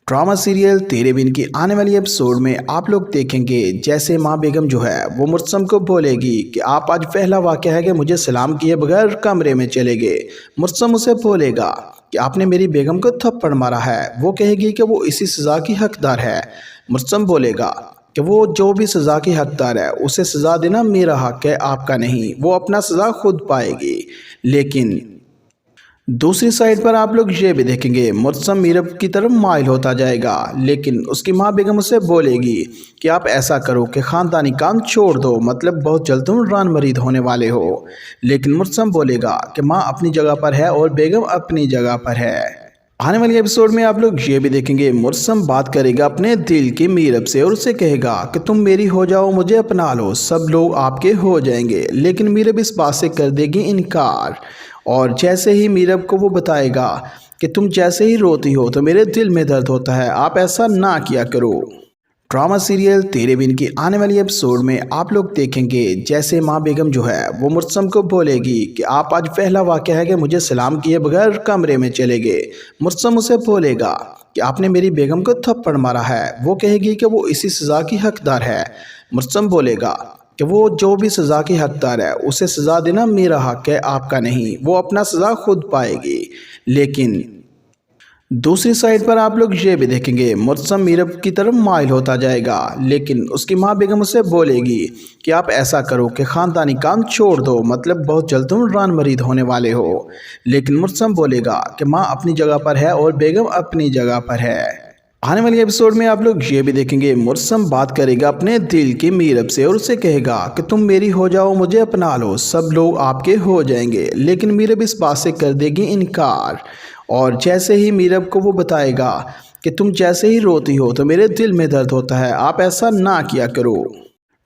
ड्रामा सीरियल तेरे बिन की आने वाली एपिसोड में आप लोग देखेंगे जैसे माँ बेगम जो है वो मुर्सम को बोलेगी कि आप आज पहला वाक़या है कि मुझे सलाम किए बगैर कमरे में चले गए। मुर्सम उसे बोलेगा कि आपने मेरी बेगम को थप्पड़ मारा है। वो कहेगी कि वो इसी सज़ा की हकदार है। मुर्सम बोलेगा कि वो जो भी सज़ा की हकदार है उसे सज़ा देना मेरा हक है, आपका नहीं। वो अपना सज़ा खुद पाएगी। लेकिन दूसरी साइड पर आप लोग ये भी देखेंगे मुर्सम मीरब की तरफ माइल होता जाएगा, लेकिन उसकी माँ बेगम उसे बोलेगी कि आप ऐसा करो कि ख़ानदानी काम छोड़ दो, मतलब बहुत जल्द तुम रान मरीद होने वाले हो। लेकिन मुर्सम बोलेगा कि माँ अपनी जगह पर है और बेगम अपनी जगह पर है। आने वाली एपिसोड में आप लोग ये भी देखेंगे मुर्सम बात करेगा अपने दिल की मीरब से और उसे कहेगा कि तुम मेरी हो जाओ, मुझे अपना लो, सब लोग आपके हो जाएंगे। लेकिन मीरब इस बात से कर देगी इनकार। और जैसे ही मीरब को वो बताएगा कि तुम जैसे ही रोती हो तो मेरे दिल में दर्द होता है, आप ऐसा ना किया करो। ड्रामा सीरियल तेरे बिन की आने वाली एपिसोड में आप लोग देखेंगे जैसे माँ बेगम जो है वो मुर्तसम को बोलेगी कि आप आज पहला वाक़या है कि मुझे सलाम किए बगैर कमरे में चले गए। मुर्तसम उसे बोलेगा कि आपने मेरी बेगम को थप्पड़ मारा है। वो कहेगी कि वो इसी सज़ा की हकदार है। मुर्तसम बोलेगा कि वो जो भी सज़ा की हकदार है उसे सज़ा देना मेरा हक है, आपका नहीं। वो अपना सज़ा खुद पाएगी। लेकिन दूसरी साइड पर आप लोग ये भी देखेंगे मुर्तसम मीरब की तरफ माइल होता जाएगा, लेकिन उसकी माँ बेगम उसे बोलेगी कि आप ऐसा करो कि ख़ानदानी काम छोड़ दो, मतलब बहुत जल्द तुम रान मरीद होने वाले हो। लेकिन मुर्तसम बोलेगा कि माँ अपनी जगह पर है और बेगम अपनी जगह पर है। आने वाली एपिसोड में आप लोग ये भी देखेंगे मुर्तसम बात करेगा अपने दिल की मीरब से और उसे कहेगा कि तुम मेरी हो जाओ, मुझे अपना लो, सब लोग आपके हो जाएंगे। लेकिन मीरब इस बात से कर देगी इनकार। और जैसे ही मीरब को वो बताएगा कि तुम जैसे ही रोती हो तो मेरे दिल में दर्द होता है, आप ऐसा ना किया करो।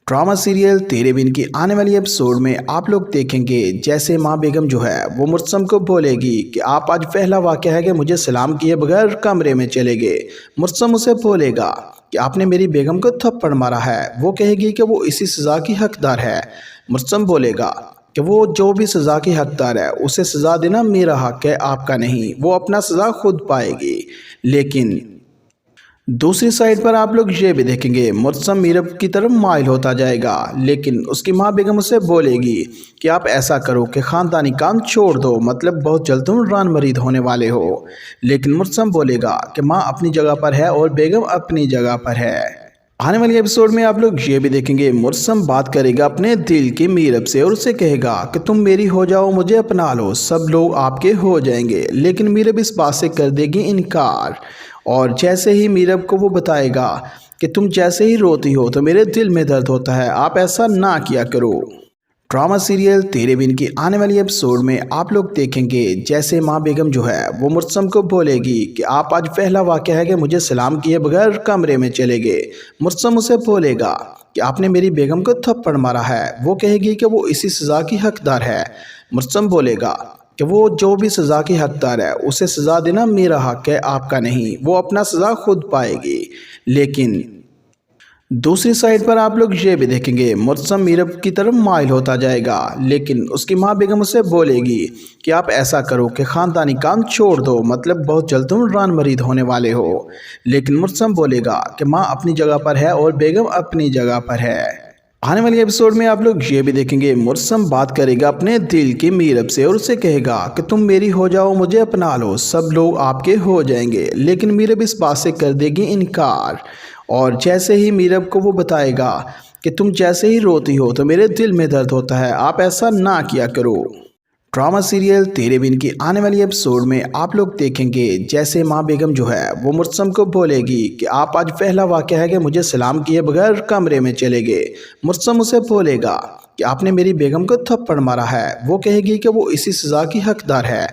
ड्रामा सीरियल तेरे बिन की आने वाली एपिसोड में आप लोग देखेंगे जैसे माँ बेगम जो है वो मुर्तसम को बोलेगी कि आप आज पहला वाक़या है कि मुझे सलाम किए बगैर कमरे में चले गए। मुर्तसम उसे बोलेगा कि आपने मेरी बेगम को थप्पड़ मारा है। वो कहेगी कि वो इसी सज़ा की हकदार है। मुर्तसम बोलेगा कि वो जो भी सज़ा की हकदार है उसे सज़ा देना मेरा हक है, आपका नहीं। वो अपना सज़ा खुद पाएगी। लेकिन दूसरी साइड पर आप लोग ये भी देखेंगे मुर्तसम मीरब की तरफ माइल होता जाएगा, लेकिन उसकी माँ बेगम उसे बोलेगी कि आप ऐसा करो कि ख़ानदानी काम छोड़ दो, मतलब बहुत जल्द तुम रान मरीद होने वाले हो। लेकिन मुर्तसम बोलेगा कि माँ अपनी जगह पर है और बेगम अपनी जगह पर है। आने वाली एपिसोड में आप लोग ये भी देखेंगे मुर्तसम बात करेगा अपने दिल की मीरब से और उसे कहेगा कि तुम मेरी हो जाओ, मुझे अपना लो, सब लोग आपके हो जाएंगे। लेकिन मीरब इस बात से कर देगी इनकार। और जैसे ही मीरब को वो बताएगा कि तुम जैसे ही रोती हो तो मेरे दिल में दर्द होता है, आप ऐसा ना किया करो। ड्रामा सीरियल तेरे बिन की आने वाली एपिसोड में आप लोग देखेंगे जैसे माँ बेगम जो है वो मुर्तसम को बोलेगी कि आप आज पहला वाक़या है कि मुझे सलाम किए बगैर कमरे में चले गए। मुर्तसम उसे बोलेगा कि आपने मेरी बेगम को थप्पड़ मारा है। वो कहेगी कि वो इसी सज़ा की हकदार है। मुर्तसम बोलेगा कि वो जो भी सज़ा की हकदार है उसे सज़ा देना मेरा हक है, आपका नहीं। वो अपना सज़ा खुद पाएगी। लेकिन दूसरी साइड पर आप लोग ये भी देखेंगे मुर्तसम मीरब की तरफ माइल होता जाएगा, लेकिन उसकी माँ बेगम उसे बोलेगी कि आप ऐसा करो कि ख़ानदानी काम छोड़ दो, मतलब बहुत जल्द तुम रान मरीद होने वाले हो। लेकिन मुर्तसम बोलेगा कि माँ अपनी जगह पर है और बेगम अपनी जगह पर है। आने वाली एपिसोड में आप लोग ये भी देखेंगे मुर्तसम बात करेगा अपने दिल की मीरब से और उसे कहेगा कि तुम मेरी हो जाओ, मुझे अपना लो, सब लोग आपके हो जाएंगे। लेकिन मीरब इस बात से कर देगी इनकार। और जैसे ही मीरब को वो बताएगा कि तुम जैसे ही रोती हो तो मेरे दिल में दर्द होता है, आप ऐसा ना किया करो। ड्रामा सीरियल तेरे बिन की आने वाली एपिसोड में आप लोग देखेंगे जैसे माँ बेगम जो है वो मुर्तसम को बोलेगी कि आप आज पहला वाक़या है कि मुझे सलाम किए बगैर कमरे में चले गए। मुर्तसम उसे बोलेगा कि आपने मेरी बेगम को थप्पड़ मारा है। वो कहेगी कि वो इसी सज़ा की हकदार है।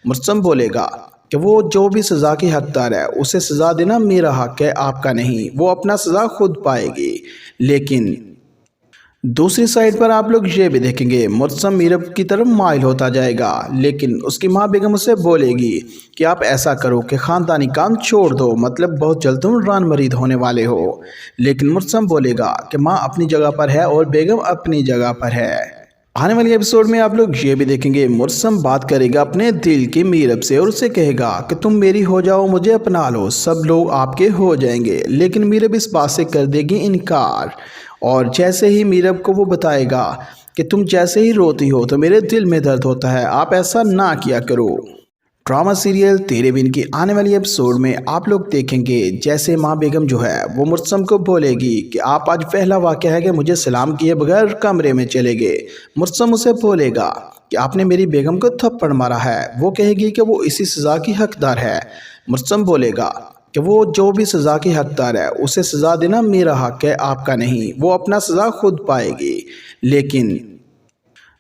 मुर्तसम बोलेगा कि वो जो भी सज़ा की हकदार है उसे सज़ा देना मेरा हक है, आपका नहीं। वो अपना सज़ा खुद पाएगी। लेकिन दूसरी साइड पर आप लोग ये भी देखेंगे मुर्तसम मीरब की तरफ माइल होता जाएगा, लेकिन उसकी माँ बेगम उसे बोलेगी कि आप ऐसा करो कि ख़ानदानी काम छोड़ दो, मतलब बहुत जल्द तुम रान मरीद होने वाले हो। लेकिन मुर्तसम बोलेगा कि माँ अपनी जगह पर है और बेगम अपनी जगह पर है। आने वाली एपिसोड में आप लोग ये भी देखेंगे मुर्तसम बात करेगा अपने दिल की मीरब से और उसे कहेगा कि तुम मेरी हो जाओ, मुझे अपना लो, सब लोग आपके हो जाएंगे। लेकिन मीरब इस बात से कर देगी इनकार। और जैसे ही मीरब को वो बताएगा कि तुम जैसे ही रोती हो तो मेरे दिल में दर्द होता है, आप ऐसा ना किया करो। ड्रामा सीरियल तेरे बिन की आने वाली एपिसोड में आप लोग देखेंगे जैसे माँ बेगम जो है वो मुर्तसम को बोलेगी कि आप आज पहला वाक़या है कि मुझे सलाम किए बगैर कमरे में चले गए। मुर्तसम उसे बोलेगा कि आपने मेरी बेगम को थप्पड़ मारा है। वो कहेगी कि वो इसी सज़ा की हकदार है। मुर्तसम बोलेगा कि वो जो भी सज़ा की हकदार है उसे सज़ा देना मेरा हक है, आपका नहीं। वो अपना सज़ा खुद पाएगी। लेकिन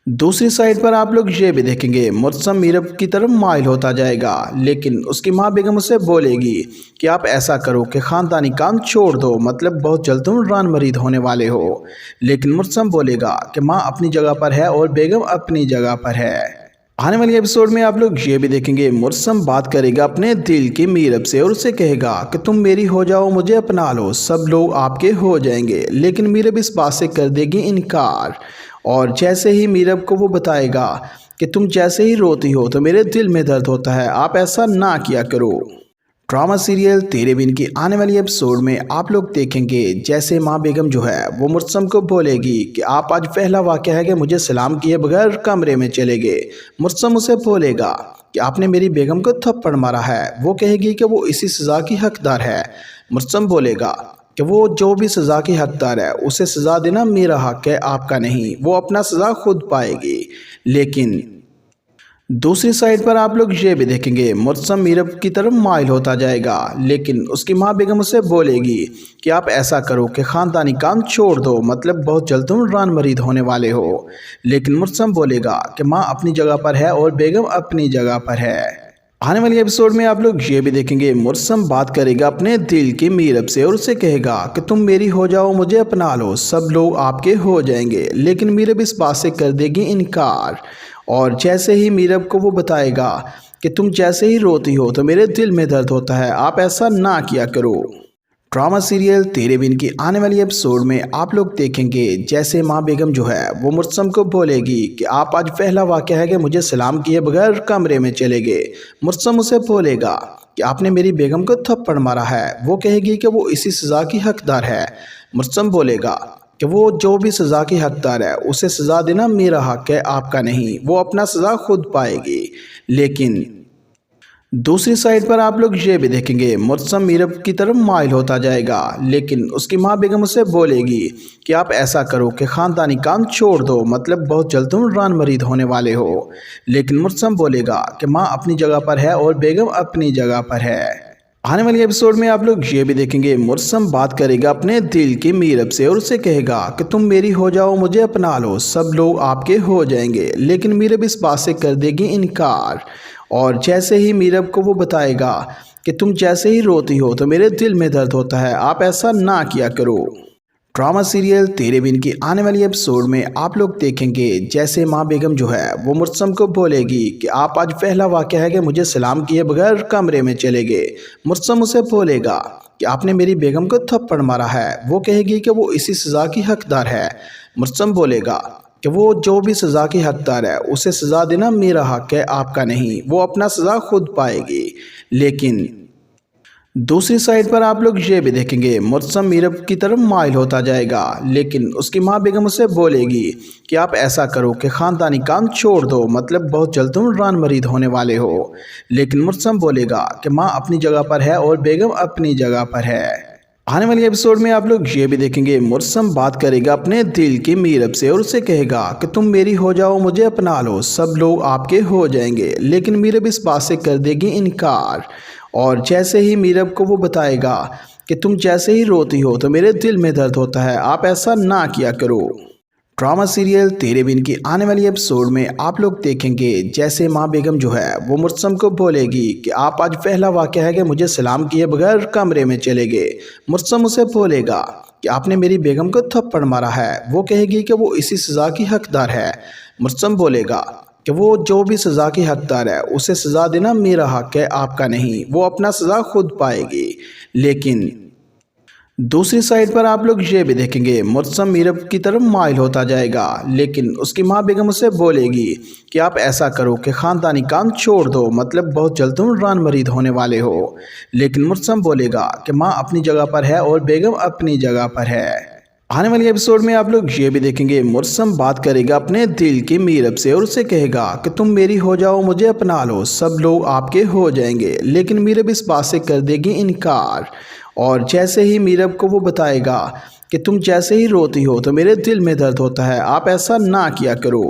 दूसरी साइड पर आप लोग ये भी देखेंगे मुर्तसम मीरब की तरफ माइल होता जाएगा, लेकिन उसकी माँ बेगम उसे बोलेगी कि आप ऐसा करो कि ख़ानदानी काम छोड़ दो, मतलब बहुत जल्द तुम रान मरीद होने वाले हो। लेकिन मुर्तसम बोलेगा कि माँ अपनी जगह पर है और बेगम अपनी जगह पर है। आने वाली एपिसोड में आप लोग ये भी देखेंगे मुर्सम बात करेगा अपने दिल की मीरब से और उससे कहेगा कि तुम मेरी हो जाओ, मुझे अपना लो, सब लोग आपके हो जाएंगे। लेकिन मीरब इस बात से कर देगी इनकार। और जैसे ही मीरब को वो बताएगा कि तुम जैसे ही रोती हो तो मेरे दिल में दर्द होता है, आप ऐसा ना किया करो। ड्रामा सीरियल तेरे बिन की आने वाली एपिसोड में आप लोग देखेंगे जैसे माँ बेगम जो है वो मुर्सम को बोलेगी कि आप आज पहला वाक़या है कि मुझे सलाम किए बगैर कमरे में चले गए। मुर्सम उसे बोलेगा कि आपने मेरी बेगम को थप्पड़ मारा है। वो कहेगी कि वो इसी सज़ा की हकदार है। मुर्सम बोलेगा कि वो जो भी सज़ा की हकदार है उसे सज़ा देना मेरा हक है, आपका नहीं। वो अपना सज़ा खुद पाएगी। लेकिन दूसरी साइड पर आप लोग ये भी देखेंगे मुर्सम मीरब की तरफ माइल होता जाएगा, लेकिन उसकी माँ बेगम उसे बोलेगी कि आप ऐसा करो कि ख़ानदानी काम छोड़ दो, मतलब बहुत जल्द तुम रान मरीद होने वाले हो। लेकिन मुर्सम बोलेगा कि माँ अपनी जगह पर है और बेगम अपनी जगह पर है। आने वाली एपिसोड में आप लोग ये भी देखेंगे मुर्सम बात करेगा अपने दिल की मीरब से और उससे कहेगा कि तुम मेरी हो जाओ, मुझे अपना लो, सब लोग आपके हो जाएंगे। लेकिन मीरब इस बात से कर देगी इनकार। और जैसे ही मीरब को वो बताएगा कि तुम जैसे ही रोती हो तो मेरे दिल में दर्द होता है, आप ऐसा ना किया करो। ड्रामा सीरियल तेरे बिन की आने वाली एपिसोड में आप लोग देखेंगे जैसे माँ बेगम जो है वो मुर्सम को बोलेगी कि आप आज पहला वाक़या है कि मुझे सलाम किए बगैर कमरे में चले गए। मुर्सम उसे बोलेगा कि आपने मेरी बेगम को थप्पड़ मारा है। वो कहेगी कि वो इसी सज़ा की हकदार है। मुर्सम बोलेगा कि वो जो भी सज़ा की हकदार है उसे सज़ा देना मेरा हक है, आपका नहीं। वो अपना सज़ा खुद पाएगी। लेकिन दूसरी साइड पर आप लोग ये भी देखेंगे मुर्सम मीरब की तरफ माइल होता जाएगा, लेकिन उसकी माँ बेगम उसे बोलेगी कि आप ऐसा करो कि ख़ानदानी काम छोड़ दो, मतलब बहुत जल्द तुम रान मरीद होने वाले हो। लेकिन मुर्सम बोलेगा कि माँ अपनी जगह पर है और बेगम अपनी जगह पर है। आने वाली एपिसोड में आप लोग ये भी देखेंगे मुर्सम बात करेगा अपने दिल की मीरब से और उससे कहेगा कि तुम मेरी हो जाओ, मुझे अपना लो, सब लोग आपके हो जाएंगे। लेकिन मीरब इस बात से कर देगी इनकार। और जैसे ही मीरब को वो बताएगा कि तुम जैसे ही रोती हो तो मेरे दिल में दर्द होता है, आप ऐसा ना किया करो। ड्रामा सीरियल तेरे बिन की आने वाली एपिसोड में आप लोग देखेंगे जैसे माँ बेगम जो है वो मुर्सम को बोलेगी कि आप आज पहला वाक़या है कि मुझे सलाम किए बगैर कमरे में चले गए। मुर्सम उसे बोलेगा कि आपने मेरी बेगम को थप्पड़ मारा है। वो कहेगी कि वो इसी सज़ा की हकदार है। मुर्सम बोलेगा कि वो जो भी सज़ा की हकदार है उसे सज़ा देना मेरा हक है, आपका नहीं। वो अपना सज़ा खुद पाएगी। लेकिन दूसरी साइड पर आप लोग ये भी देखेंगे मुर्सम मीरब की तरफ माइल होता जाएगा, लेकिन उसकी माँ बेगम उसे बोलेगी कि आप ऐसा करो कि ख़ानदानी काम छोड़ दो, मतलब बहुत जल्द तुम रान मरीद होने वाले हो। लेकिन मुर्सम बोलेगा कि माँ अपनी जगह पर है और बेगम अपनी जगह पर है। आने वाली एपिसोड में आप लोग ये भी देखेंगे मुर्सम बात करेगा अपने दिल की मीरब से और उससे कहेगा कि तुम मेरी हो जाओ, मुझे अपना लो, सब लोग आपके हो जाएंगे। लेकिन मीरब इस बात से कर देगी इनकार। और जैसे ही मीरब को वो बताएगा कि तुम जैसे ही रोती हो तो मेरे दिल में दर्द होता है, आप ऐसा ना किया करो। ड्रामा सीरियल तेरे बिन की आने वाली एपिसोड में आप लोग देखेंगे जैसे माँ बेगम जो है वो मुर्सम को बोलेगी कि आप आज पहला वाक़या है कि मुझे सलाम किए बगैर कमरे में चले गए। मुर्सम उसे बोलेगा कि आपने मेरी बेगम को थप्पड़ मारा है। वो कहेगी कि वो इसी सज़ा की हकदार है। मुर्सम बोलेगा कि वो जो भी सज़ा की हकदार है उसे सज़ा देना मेरा हक है, आपका नहीं। वो अपना सज़ा खुद पाएगी। लेकिन दूसरी साइड पर आप लोग ये भी देखेंगे मुर्सम मीरब की तरफ माइल होता जाएगा, लेकिन उसकी माँ बेगम उसे बोलेगी कि आप ऐसा करो कि ख़ानदानी काम छोड़ दो, मतलब बहुत जल्द तुम रान मरीद होने वाले हो। लेकिन मुर्सम बोलेगा कि माँ अपनी जगह पर है और बेगम अपनी जगह पर है। आने वाली एपिसोड में आप लोग ये भी देखेंगे मुर्सम बात करेगा अपने दिल की मीरब से और उससे कहेगा कि तुम मेरी हो जाओ, मुझे अपना लो, सब लोग आपके हो जाएंगे। लेकिन मीरब इस बात से कर देगी इनकार। और जैसे ही मीरब को वो बताएगा कि तुम जैसे ही रोती हो तो मेरे दिल में दर्द होता है, आप ऐसा ना किया करो।